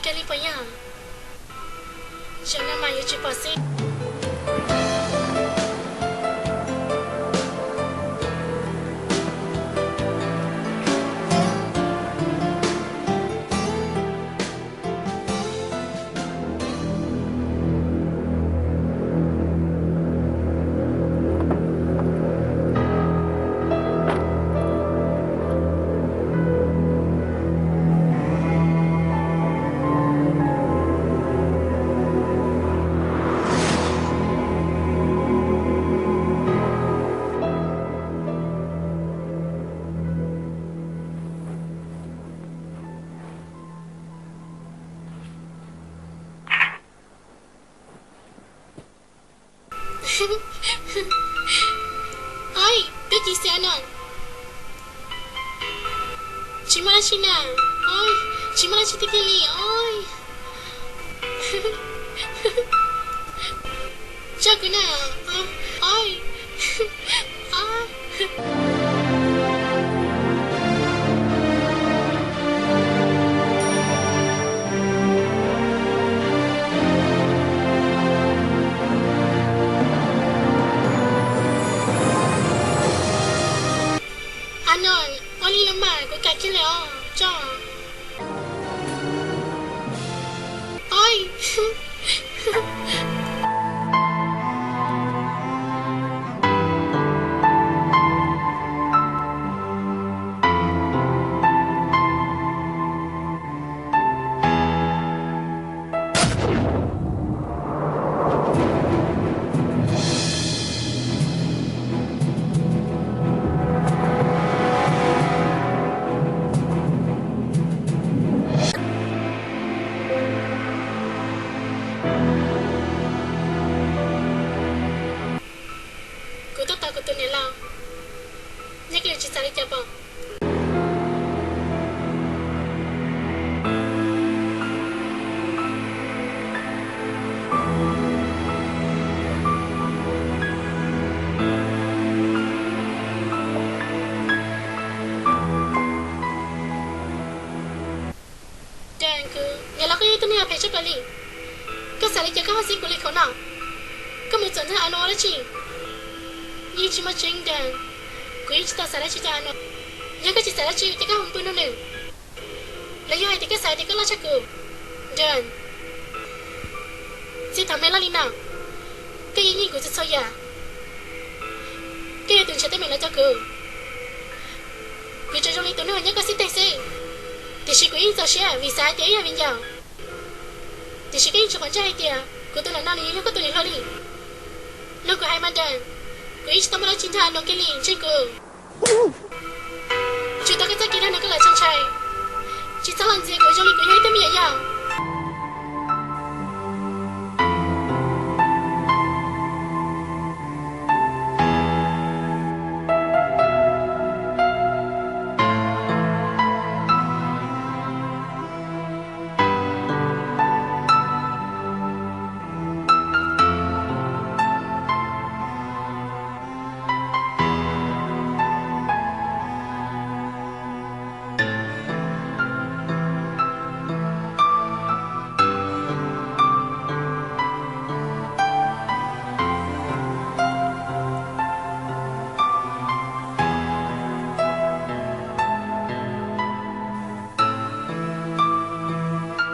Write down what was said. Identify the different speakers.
Speaker 1: kali paya. Jangan mayu cepat sih. Oi, pergi sana. Cuma Cina. Oi, cuma Cina kali. Oi. Jaga na. Oi. Ah. Anon, oli lemah, kau kaki leo, jom. Oi. Kau tak takut tu ni lah. Ni kira cerita lagi apa? Dan ke, nyala kau itu ni apa cakap ni? Kau salah jaga hasil kulit kau nak. Kau macam mana anu orang cing? Ni cuma cing dan kau cerita salah cerita anu. Yang kau cerita salah cing, tiga humpun anu. Layu hai tiga saya tiga lah cakap. Dan si tamela lina. Kau ini kau tu soya. Kau itu cerita mela cakap. Kau cakap ni tu ni hanya kasih tesi. Tesi kau ini sosia, visa dia yang minjau. Tesi kau ini cakap cahaya dia. Kau tu nak nali, kau tu ni lali. Lo kau hai mandan. Kau ini cerita mula cinta anu keli, cikgu. Cerita kata kira nak kelak cancai. Cerita lanjut kau joli kau yang itu miaya.